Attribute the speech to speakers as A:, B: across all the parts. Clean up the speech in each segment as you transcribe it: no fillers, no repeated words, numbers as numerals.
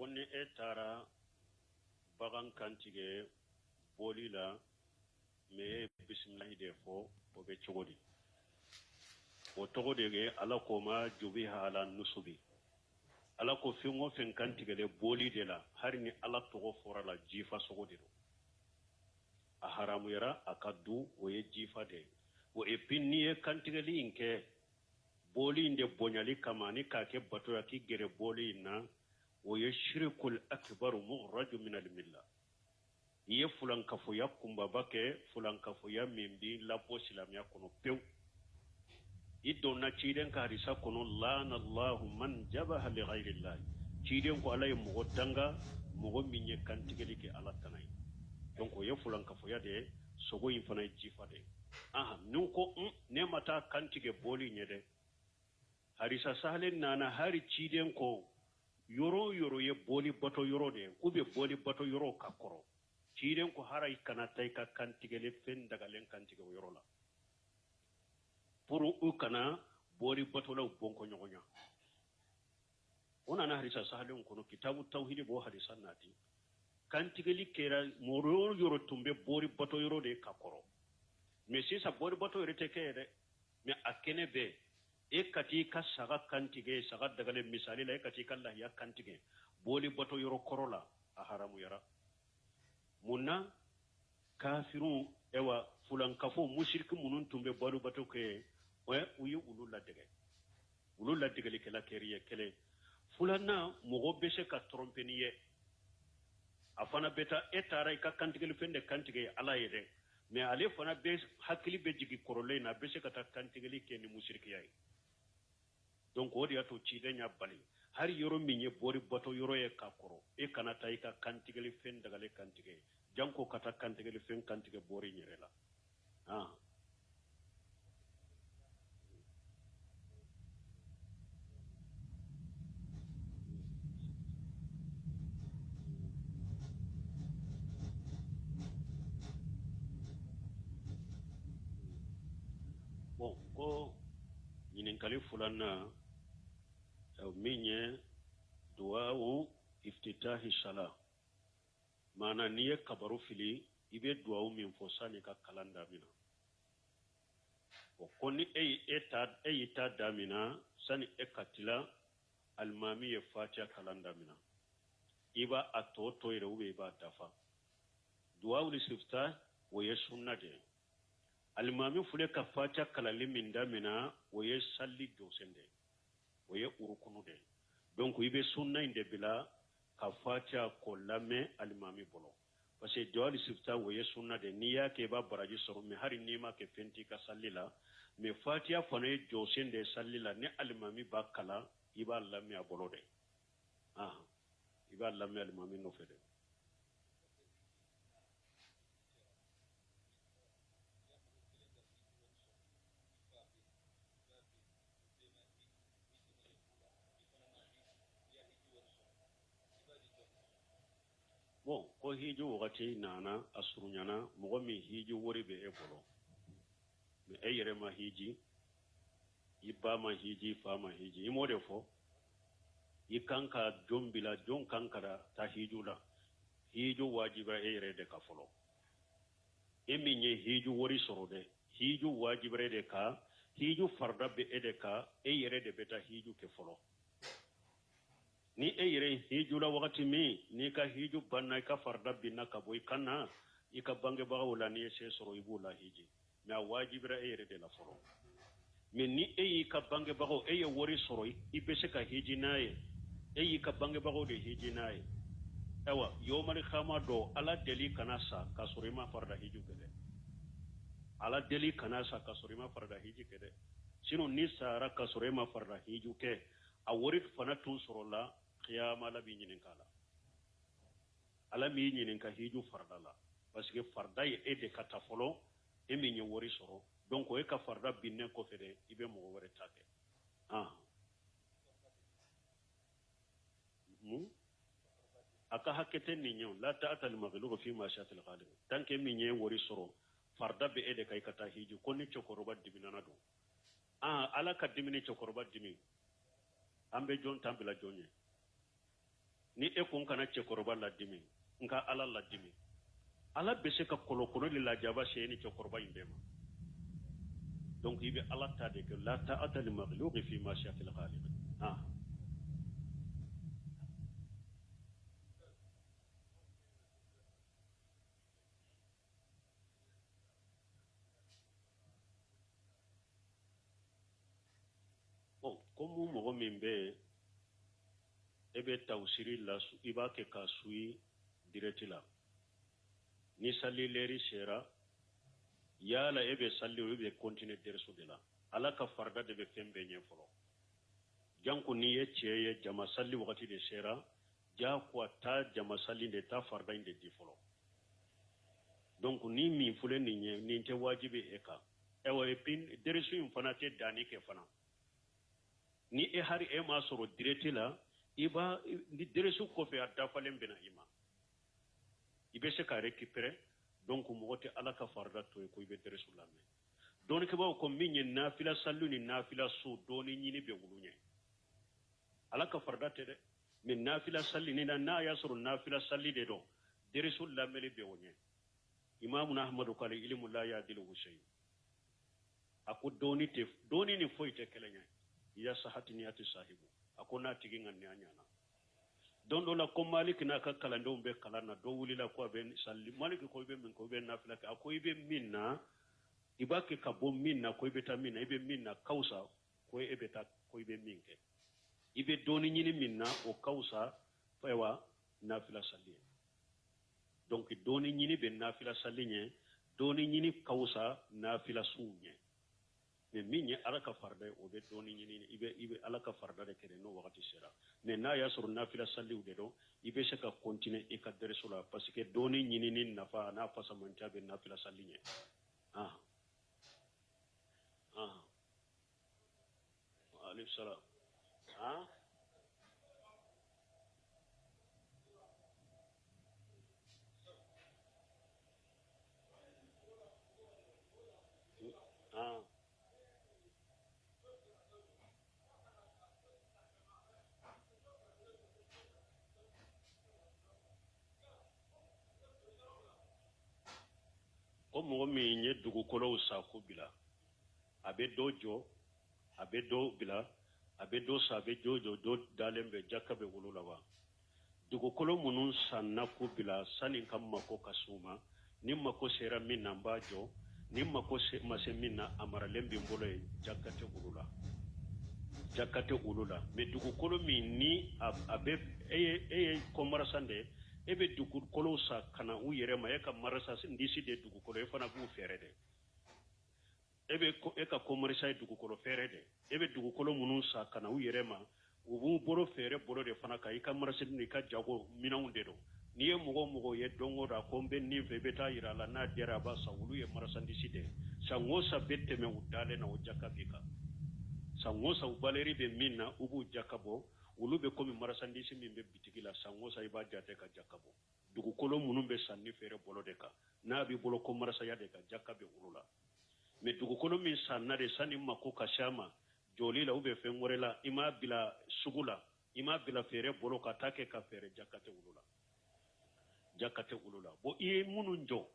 A: konni etara bagan kantige bolila me bismillah defo o be chogodi o togodege ala ko ma jubi hala nusubi ala ko fingo fen kantige de boli de la harini ala togo fora la jifa sogodi do a haramu yara akaddu o ye jifa de o e pinniye kantige li inke boli inde bonyali kamani kake bato ya ki gere boli na o ye shirkul akbar mughraj min al milla ye fulan kafu ya kumba bake fulan kafu ya mimbi la posilam ya kono pew iddo na ciden ka hadisa kono lana allah man jabaha li ghayri allah ciden ko alay mo danga mo minye kantigeli ke ala tanay donc ye fulan kafu ya de sogo yin fana jifa de aha nun ko ne mata kantige boli nyede harisa sahlen nana hari ciden ko yoro ye boli bato yoro de ube boli bato yoro kakoro ciden ko haray kana tay ka kantigele fen daga len kantige yoro la pour u kana boli bato la bonko nyogonya ona na harisa sahlen ko no kitabu tauhid bo harisa nati kantigeli kera moro yoro tumbe boli bato yoro de kakoro mais si sa boli bato yoro te kere mais akene be ekati ka saga kantige saga dagale misali la ekati kallah ya kantige boli bato yoro korola a haramu yara munna kafirun ewa fulan kafo mushrik munun tumbe boli bato ke uyi ulula dege le kala keriye kele fulana mogo bese ka trompeniye afana beta etara ka kantige le fende kantige ala yede mais ale fana be hakili be jigi korole na bese ka ta kantige le ke ni mushrik yayi donc o dia to cide nya bali har yoro minye bori bato yoro e kakoro e kana tay ka kantigeli fen daga le kantige janko kata kantigeli fen kantige bori nyerela bon ko yinin kali fulanna minye duwawu iftitahi sala mana niye kabaru fili ibe duwawu min fo sani ka kalanda mina o koni ita damina sani ekatila almami ye fatiha kalanda mina iba atoto ire ube iba dafa duwawu lisifta wo ye sunna de almami fule ka fatiha kalali min damina wo ye salli dosende wo ye urukunu de donc ibe sunna inde bila ka fatiha ko lame almami bolo parce que duwawu lisifta wo ye sunna de niya ke ba baraji soro me hari nima ke fenti ka salli la me fatiha fana ye dosende salli la ne almami ba kala iba lame abolo de iba lame almami no fede bon ko hiju wakati nana asurunyana mogo mi hiju wori be e bolo me eyere ma hiji iba ma hiji fa ma hiji imode fo ikanka jombila jon kankara ta hiju la hiju wajiba eyere de ka folo eminye hiju wori sorode hiju wajibre de ka hiju farda be edeka eyere de beta hiju ke folo ni eyere hiju la wakati mi ni ka hiju banna ka farda binna ka boy kana ika bange bawla ni se soro ibula hiji na wajibra eyere de la foro men ni eyi ka bange bago eye wori soro ibese ka hiji naye eyi ka bange bago de hiji naye ewa yomari khama do ala deli kana sa ka soro ma farda hiju kede ala deli kana sa ka soro ma farda hiji kede sino ni sara ka soro ma farda hiju ke a wori fana tun soro la qiyama la bi nyinin kala ala mi nyinin ka hiju farda la parce que farda ye ede kata folo e mi nyi wori soro donc e ka farda binne ko fede ibe mo wore take aka hakete ni nyon la ta'ata al maghlub fi ma sha'at al ghalib tanke mi nyi wori soro farda be ede kay kata hiju konni chokoroba dibinana do ala ka dimini chokoroba dimi ambe jon tambila jonye ni e kun kana cɛkɔrɔba ladimi nka ala ladimi ala bɛ se ka kɔlɔkɔlɔ de lajaba se ni cɛkɔrɔba in bɛɛ ma donc i bɛ ala ta de kɛ la ta'ata li makhluqin fi ma'siyatil khaliq bon comme mɔgɔ min bɛ e bɛ tawsiri la i b'a kɛ ka suyi direct la ni sallileri sera yala e bɛ salli o bɛ continuer derso de la ala ka farda de bɛ fɛn bɛɛ ɲɛ fɔlɔ janko ni ye cɛ ye jama salli wagati de sera ja ko ta jama salli de ta farda in de di fɔlɔ donc ni min fule nin ye nin tɛ wajibi e kan ewa e pin derso in fana tɛ dani kɛ fana ni e hari e ma sɔrɔ direct la i b'a ni derso kɔfɛ a dafalen bɛna i ma i bɛ se ka récupérer donc mɔgɔ tɛ ala ka farda to ye ko i bɛ derso lamɛn dɔɔnikɛbaaw ko min ye nafila sallu ni nafila so dɔɔni ɲini bɛ wulu ɲɛ ala ka farda tɛ dɛ mais nafila salli ni n'a y'a sɔrɔ nafila salli de don derso lamɛnli bɛ o ɲɛ imamuna ahmadu ko ilmu la ya'diluhu shay a ko dɔɔni ni foyi tɛ kɛlɛ ɲɛ ya sahati niyati sahibu a ko n'a tigi ŋaniya ɲana don dɔ la ko maliki n'a ka kalandenw bɛ kalan na dɔ wulila ko a bɛ salli maliki ko i bɛ min kɛ i bɛ nafila kɛ a ko i bɛ min na i b'a kɛ ka bɔ min na ko i bɛ taa min na i bɛ min na kawusa ko e bɛ taa ko i bɛ min kɛ i bɛ dɔɔni ɲini min na o kawusa ayiwa nafila salli ye donc dɔɔni ɲini bɛ nafila salli ɲɛ dɔɔni ɲini kawusa nafila suw ɲɛ mais min ye ala ka farda ye o bɛ dɔɔni ɲini i bɛ ala ka farda de kɛ n'o wagati sera mais n'a y'a sɔrɔ nafila salliw de don i bɛ se ka continuer i ka derso la parce que dɔɔni ɲinini nafa n'a fasamantiya bɛ nafila salli ɲɛ alayhi salam ko mɔgɔ min ye dugukolow sako bila a bɛ dɔ jɔ a bɛ dɔ bila a bɛ dɔ sa a bɛ dɔ jɔ dɔ dalen bɛ jaka bɛ wolo la wa dugukolo minnu sanna ko bila sani ka mako ka s'u ma ni mako sera min na n b'a jɔ ni mako ma se min na a maralen bɛ n bolo ye jaka tɛ olu la mais dugukolo min ni a bɛ e ye kɔmarasan de e bɛ dugukolo sa ka na u yɛrɛ ma e ka marasa ndisi de dugukolo e fana b'u fɛɛrɛ dɛ e ka kɔmarisa ye dugukolo fɛɛrɛ dɛ e bɛ dugukolo minnu sa ka na u yɛrɛ ma u b'u bolo fɛɛrɛ bolo de fana kan i ka marasa ni ka jago minɛnw de don n'i ye mɔgɔ ye don o don a ko n bɛ nin fɛ i bɛ taa yira a la n'a diyara a b'a san olu ye marasandisi de san o san bɛ tɛmɛ u dalen na o jaka b'i kan san o san u baleri bɛ min na u b'u jaka bɔ olu bɛ komi marasandisi min bɛ bitigi la san o san i b'a jate ka jaka bɔ dugukolo minnu bɛ san ni feere bolo de kan n'a b'i bolo ko marasaya de ka jaka bɛ olu la mais dugukolo min sanna de sani mako ka s'a ma jɔli la fɛn wɛrɛ la i m'a bila sugu la i m'a bila feere bolo ka taa kɛ ka feere jaka tɛ olu la bon i ye minnu jɔ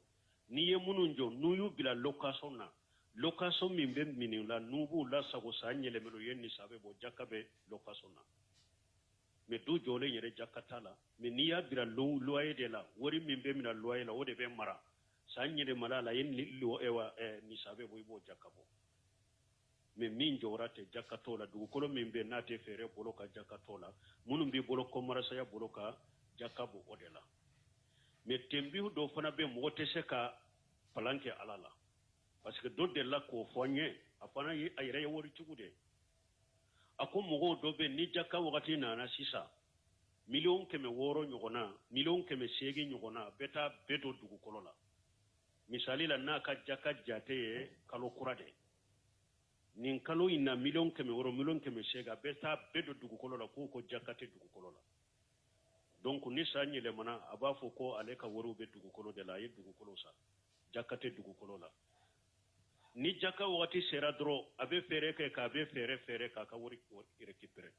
A: n'i ye minnu jɔ n'u y'u bila location na location min bɛ minɛ la n'u b'u lasago san yɛlɛmɛn u ye nisabe bɔ jaka bɛ location na mais du jɔlen yɛrɛ jaka t'a la mais n'i y'a bila loyer de la wari min bɛ minɛ loyer la o de bɛ mara san yɛlɛmana la ye nisabe bɔ i b'o jaka bɔ mais min jɔra tɛ jaka t'o la dugukolo min bɛ n'a tɛ feere bolo ka jaka t'o la minnu b'i bolo kɔmarasaya bolo ka jaka bɔ o de la mais tenbihu dɔ fana bɛ mɔgɔ tɛ se ka palan kɛ ala la parce que dɔ delila k'o fɔ n ye a fana ye a yɛrɛ ye wari cogo de a ko mɔgɔw dɔ bɛ ni jaka wagati nana sisan 600,000 ɲɔgɔnna 800,000 ɲɔgɔnna bɛ taa bɛɛ don dugukolo la misali la n'a ka jaka jate ye kalo kura de nin kalo in na 100,000 1,800,000 a bɛ taa bɛɛ don dugukolo la k'o ko jaka tɛ dugukolo la donc ni san yɛlɛmana a b'a fɔ ko ale ka wariw bɛ dugukolo de la a ye dugukolo sa jaka tɛ dugukolo la ni jaka wagati sera dɔrɔn a bɛ fɛɛrɛ kɛ k'a bɛ fɛɛrɛ k'a ka wari récupérer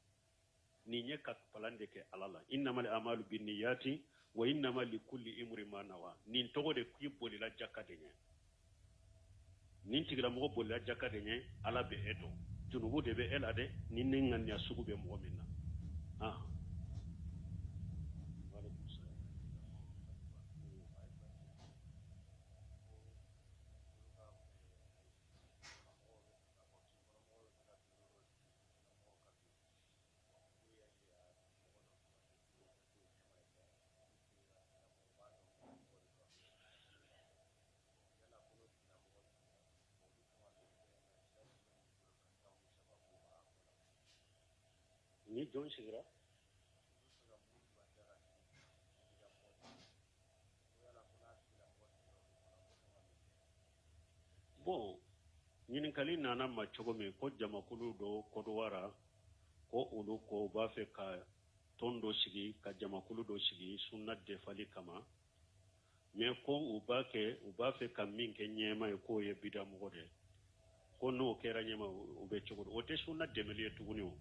A: ni ɲɛ ka palan de kɛ ala la innamal amalu binniyati wa innama likulli imri ma nawa nin tɔgɔ de k'i bolila jaka de ɲɛ nin tigilamɔgɔ bolila jaka de ɲɛ ala bɛ e dɔn junubu de bɛ e la dɛ ni ne ŋaniya sugu bɛ mɔgɔ min na ni jɔn sigira bon ɲininkali nana ma cogo min ko jamakulu dɔ kɔdowara ko olu ko u b'a fɛ ka tɔn dɔ sigi ka jamakulu dɔ sigi sunna defali kama mais ko u b'a fɛ ka min kɛ ɲɛma ye k'o ye bidamɔgɔ de ko n'o kɛra ɲɛma u bɛ cogo di o tɛ sunna dɛmɛli ye tuguni o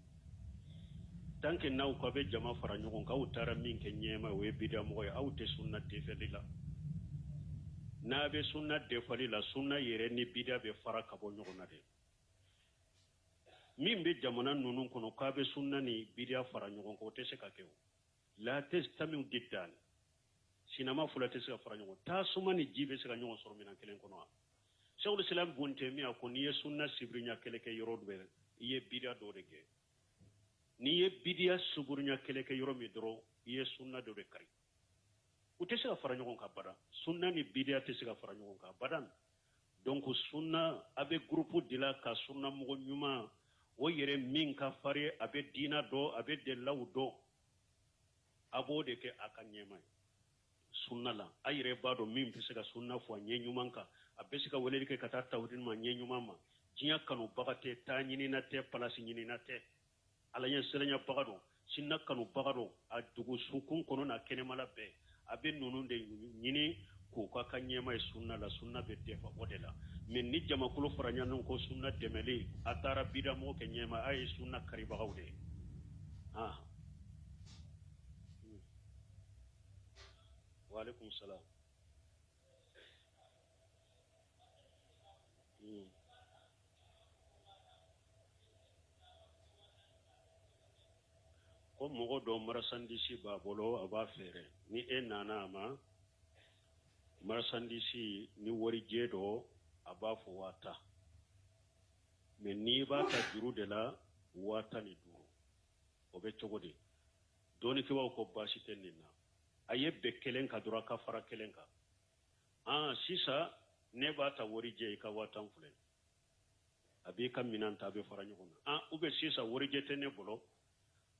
A: tant que n'aw ka bɛ jama fara ɲɔgɔn kan aw taara min kɛ ɲɛma o ye bidamɔgɔ ye aw tɛ sunna defali la n'a bɛ sunna defali la sunna yɛrɛ ni bida bɛ fara ka bɔ ɲɔgɔn na de min bɛ jamana ninnu kɔnɔ k'a bɛ sunna ni bida fara ɲɔgɔn kan o tɛ se ka kɛ o la testamiw diddan sinama fula tɛ se ka fara ɲɔgɔn tasuma ni ji bɛ se ka ɲɔgɔn sɔrɔ minɛn kelen kɔnɔ wa Sheikhul Islam Ibn Taymiyyah ko n'i ye sunna sibirinya kɛlɛ kɛ yɔrɔ dɔ i ye bida dɔ de kɛ n'i ye bidiya sibirinya kɛlɛ kɛ yɔrɔ min dɔrɔn i ye sunna dɔ de kari u tɛ se ka fara ɲɔgɔn kan badan sunna ni bidiya tɛ se ka fara ɲɔgɔn kan badan donc sunna a bɛ groupe de la ka sunna mɔgɔ ɲuman o yɛrɛ min ka farin a bɛ diina dɔn a bɛ delilaw dɔn a b'o de kɛ a ka ɲɛma ye sunna la a yɛrɛ b'a dɔn min bɛ se ka sunna fɔ a ɲɛ ɲuman kan a bɛ se ka weleli kɛ ka taa tawhid ma ɲɛ ɲuman ma diɲɛ kanubaga tɛ taa ɲinina tɛ palasi ɲinina tɛ ala ɲɛ siranɲɛbaga dɔn sinna kanubaga dɔn a dugu sunkun kɔnɔ n'a kɛnɛmala bɛɛ a bɛ ninnu de ɲini k'u ka ɲɛma ye sunna la sunna bɛ defa o de la mais ni jamakulu fara ɲɔgɔn ko sunna dɛmɛli a taara bidamɔgɔ kɛ ɲɛma a ye sunna karibagaw de wa alaikum salam ko mɔgɔ dɔ marasandisi b'a bolo a b'a feere ni e nana a ma marasandisi ni warijɛ dɔ a b'a fɔ 1000 mais n'i b'a ta juru de la 15,000 o bɛ cogo di dɔɔnikɛbaw ko baasi tɛ nin na a ye bɛn kelen kan dɔrɔn a ka fara kelen kan sisan ne b'a ta warijɛ i ka 10,000 filɛ a b'i ka minɛn ta a bɛ fara ɲɔgɔn na ou bien sisan warijɛ tɛ ne bolo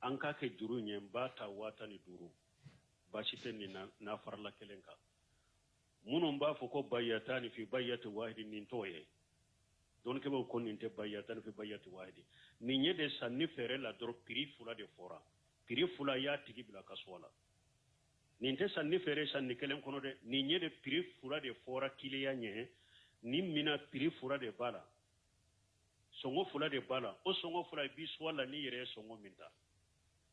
A: an k'a kɛ juru ɲɛ n b'a ta 15,000 baasi tɛ nin na n'a farala kelen kan minnu b'a fɔ ko bayyatani fi bayyati wahidi nin t'o ye dɔɔnikɛbaw ko nin tɛ bayyatani fi bayyati wahidi nin ye de sanni feere la dɔrɔn prix 2 de fɔra prix 2 y'a tigi bila kaso la nin tɛ sanni feere sanni kelen kɔnɔ dɛ nin ye de prix 2 de fɔra kiliya ɲɛ nin mina prix 2 de b'a la sɔngɔ 2 de b'a la o sɔngɔ 2 i b'i suwa la n'i yɛrɛ ye sɔngɔ min ta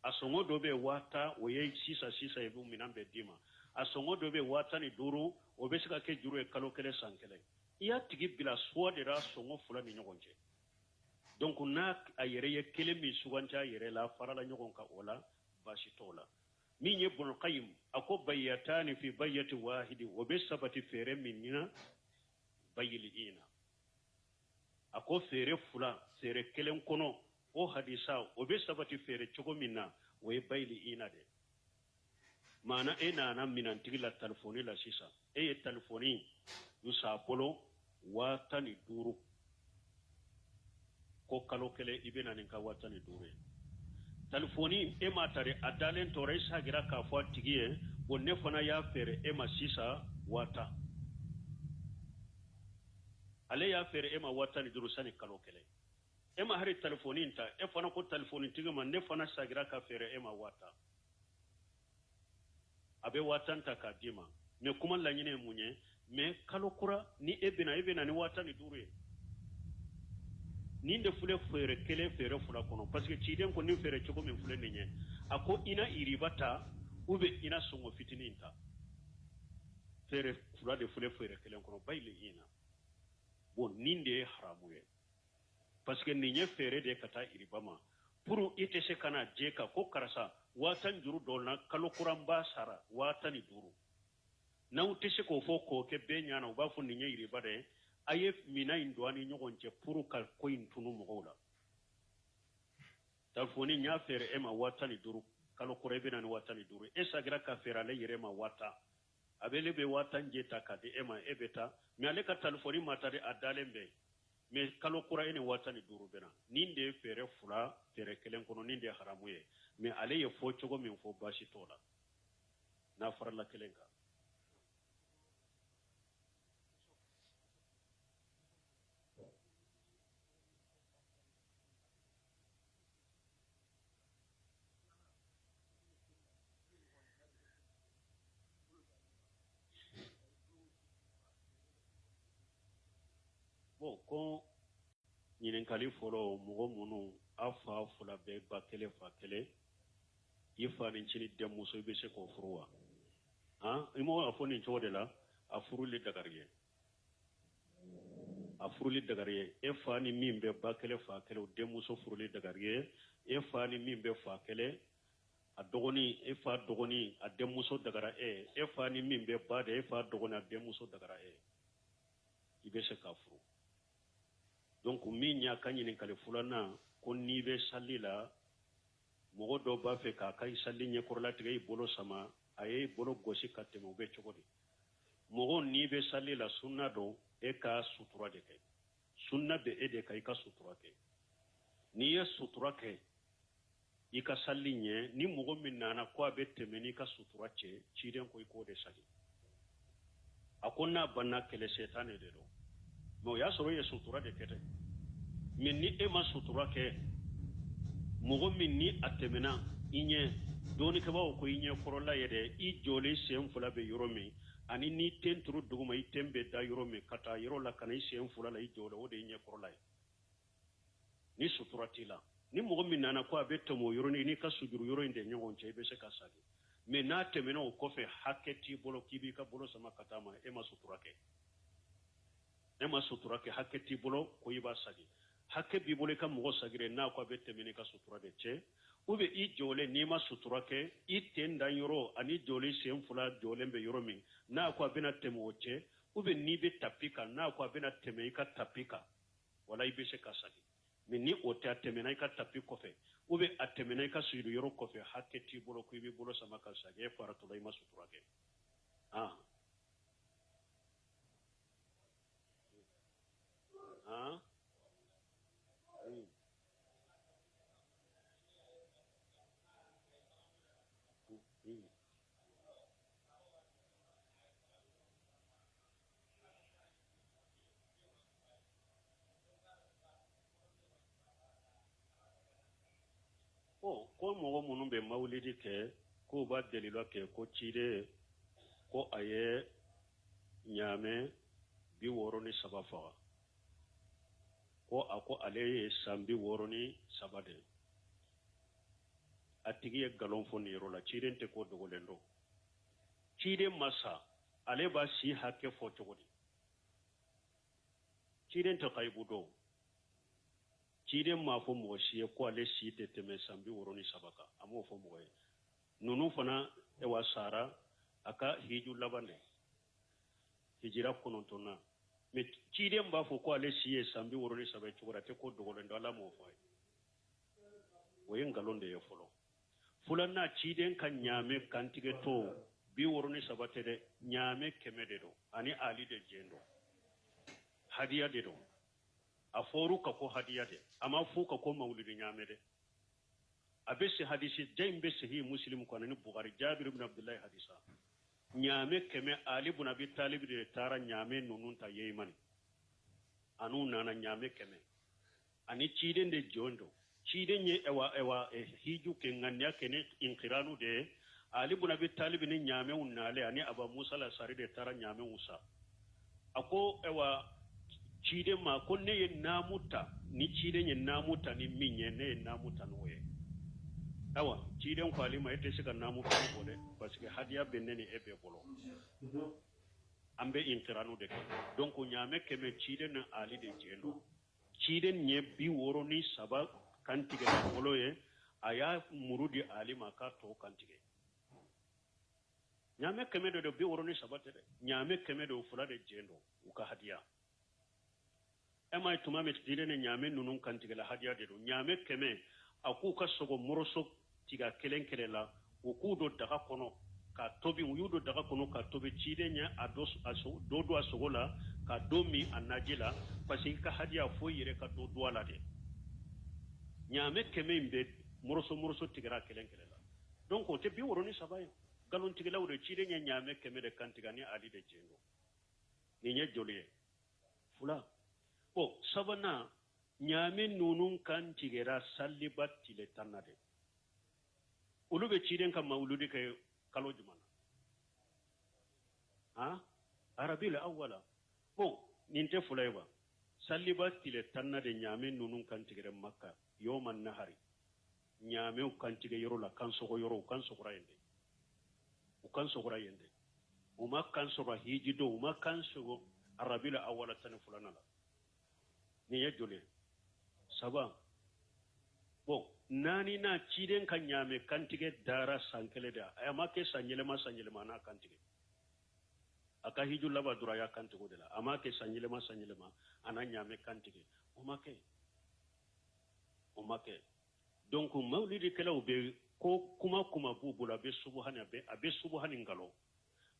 A: a sɔngɔ dɔ bɛ 10,000 o ye sisan i b'u minɛn bɛɛ d'i ma a sɔngɔ dɔ bɛ 15,000 o bɛ se ka kɛ juru ye kalo kelen san kelen i y'a tigi bila suwa de la sɔngɔ 2 ni ɲɔgɔn cɛ donc n'a a yɛrɛ ye kelen min suganti a yɛrɛ la farala ɲɔgɔn kan o la baasi t'o la min ye Ibn Qayyim a ko bayyatani fi bayyati wahidi o bɛ sabati feere min na bayyiliina a ko feere 2 feere kelen kɔnɔ o hadisa o bɛ sabati feere cogo min na o ye bayyiliina de maana e nana minantigi la telefoni la sisan e ye telefoni yusa bolo 15,000 ko kalo kelen i bɛ na nin ka 15,000 ye telefoni e ma tare a dalen tora i sagira k'a fɔ a tigi ye bon ne fana y'a feere e ma sisan 10,000 ale y'a feere e ma 15,000 sani kalo kelen e ma hari telefoni ta e fana ko telefoni tigi ma ne fana sagira ka feere e ma 10,000 a bɛ 10,000 ta k'a d'i ma mais kuma laɲini ye mun ye mais kalo kura ni e bɛna ni 15,000 ye ninde fule fere kele fere fula kono parce que ciden ko ni fere choko min fule ninye ako ina iribata ube ina songo fitininta fere fula de fule fere kele kono bayle ina bon ninde haramu ye parce que ninye fere de kata iribama pour ite se kana jeka ko karasa watan juru dolna kalo kuramba sara watani duru na utese ko fo ko ke benya na uba fu ninye iribade aye mina indwani nyogonje pour kal ko intunu mogola talfoni nya fere ema watani duru kalo kurebe na watani duru esa gra ka fere ale yirema wata abele be watan jeta ka de ema ebeta mi ale ka talfoni matare adalembe me kalo kura ene watani duru bena ninde fere fula fere kelen kono ninde haramu ye me ale ye fo chogo min fo bashi tola na farla kelenka bon ko ñinen kali folo mogo munu afa fula be bakele fa kele ifa nin chini dem muso be se ko furuwa ha imo afoni chode la afuruli dagariye e fa ni mimbe bakele fa kele dem muso furuli dagariye e fa ni mimbe fa kele adogoni e fa dogoni adem muso dagara e fa ni mimbe bade e fa dogoni adem muso dagara e ibe se ka furu donc min nya kanyini kale fulana ko ni be salila mogo do ba fe ka kay salli nye korla tigay bolo sama ay bolo gosi katte mo be chogodi mogo ni be salila sunna do e ka sutura de kay sunna be e de kay ka sutura ke ni ya sutura ke i ka salli nye ni mogo min nana ko abe temeni ka sutura che chiden ko iko de sali akonna banna kele setane de do no ya soro ye sutura de kete min ni e ma sutura ke mogo min ni atemena inye doni ke bawo ko inye korola yede i jole sem fula be yoromi ani ni tentru duguma i tembe da yoromi kata yorola kana i sem fula la i jole o de inye korola ni sutura tila ni mogo min nana ko abe tomo yoroni ni ka sujuru yoro inde nyon che be se ka sagi me na temena o kofe haketi bolo kibi ka bolo sama katama e ma sutura ke haketi bolo ko iba sagi hakke bi bolo ka mogo sagire na ko be temene ka sutura de che ube i jole ni ma sutura ke i tenda yoro ani jole sem fula jole be yoro min na ko be na temo che ube ni be tapika na ko be na teme ka tapika wala ibe se ka sagi min ni o ta temena ka tapiko fe ube atemena ka suidu yoro ko fe hakketi bolo ko ibe bolo sama ka sagi e faratu lay ma sutura ke ko mogo munun be mawlidi ke ko ba delilo ke ko cide ko aye nyame bi woroni saba faga ko ako ale sambi woroni sabade atigi ye galon fo ni rola cide te ko dogolendo cide masa ale ba si hakke fo togodi cide te kaybudo cide ma fo mo si ko ale si te teme sambi woroni sabaka amo fo mo nunu fana e wasara aka hiju labane hijira konontona me cide mba fo ko ale si sambi woroni sabai togora te ko dogolendo ala mo fo woyen galonde ye folo fulanna ciden kan nyame kantige to bi woroni sabate de nyame kemede do ani ali de jendo hadiya de do aforu ka ko hadiya de ama fu ka ko maulidi nyame de abesi hadisi jaimbe sahi muslim ko ani bukhari jabir ibn abdullah hadisa nyame keme ali ibn abi talib de tara nyame nunun ta yeyman anu nana nyame keme ani ciden de jondo ciden ye ewa hiju ke nganya kene inqiranu de ali ibn abi talib ni nyame unale ani aba musa la sari de tara nyame usa ako ewa cide ma ko ne ye namuta ni cide ye namuta ni minye ne ye namuta no ye awa cide ko alima ete sika namuta ko de parce que hadiya beneni ebe bolo ambe intiranu de donc nyame keme cide na ali de jendo cide nye bi woro ni saba kantige bolo ye aya murudi alima ka to kantige nyame keme do bi woro ni saba de nyame keme do fula de jendo uka hadiya ema tuma met dilene nyame nunun kantige la hadiya de do nyame keme aku ka sogo moroso tiga kelen kelela uku do daga kono ka tobi uyudo daga kono ka tobi cide nya ados aso dodo asogola ka domi anajila parce ka hadiya fo yire ka dodo ala de nyame keme imbe moroso tigra kelen kelela donc o te bi woroni sabay galon tigela wo de cide nya nyame keme de kantiga ni ali de jendo ni nya joliye fula o sabana nyame nunun kan tigera sallibat tile tanade ulube ciden kam mauludi kay kalo jumana ha arabil awwala bon ninte fulayba sallibat tile tanade nyame nunun kan tigera makka yawman nahari nyame kan tige yoro la kan sogo yoro kan sogora yende o kan sogora yende o makkan sogo hijido o makkan sogo arabil awwala tan fulana la ni yajole saba bon nani na ciden kan nyame kantige dara sankele da amake sanyelema na kantige aka hiju laba dura ya kantigo de la amake sanyelema ana nyame kantige o make donc maulidi kala be ko kuma bubula be subhana be abe subhanin galo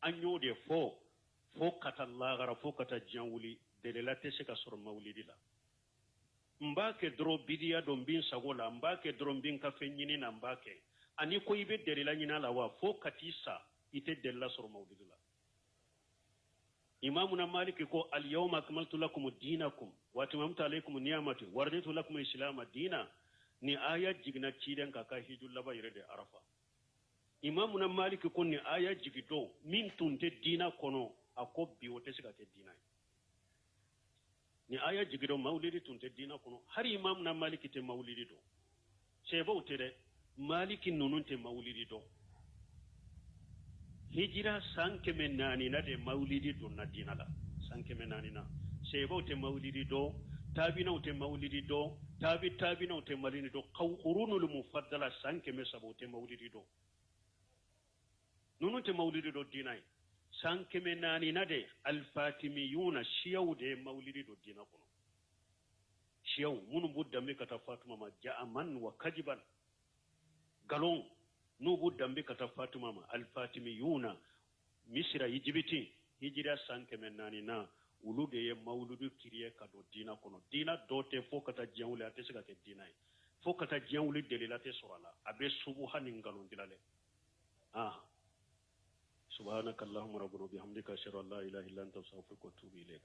A: anyo de fo kata lagara fo kata janwuli de la tese ka sur maulidi la mbake dro bidia do mbin sagola mbake dro mbin ka fenyini na mbake ani ko ibe derila nyina la wa fo katisa ite della sur maulidula imamuna maliki ko al yawma akmaltu lakum dinakum wa atamamtu alaykum ni'mati wa raditu lakum al-islam dina ni aya jigna ciden ka hijul laba yirede arafa imamuna maliki ko ni aya jigito min tunte dina kono akobbi wote sika te dina ni aya jigido maulidi tunte dina kono hari imam na maliki te maulidi do sebo utere maliki nunun te maulidi do hijira sankeme nani na de maulidi do na dina la sankeme nani na sebo te maulidi do tabina te maulidi do tabina te malini do qurunul mufaddala sankeme sabo te maulidi do nunun te maulidi do dina sankeme nani na de al-fatimiyuna shiyaw de maulidi do dina kono shiyaw munu budda me kata fatuma ma ja'aman wa kajiban galon nu budda me kata fatuma ma al-fatimiyuna misra yijibiti hijira sankeme nani na ulude ye mauludu kiriye ka do dina kono dina dote fo kata janwule ate sika ke dina fo kata janwule delila te sorala abe subuhanin galon dilale سبحانك اللهم ربنا وبحمدك اشهد ان لا اله الا انت استغفرك واتوب اليك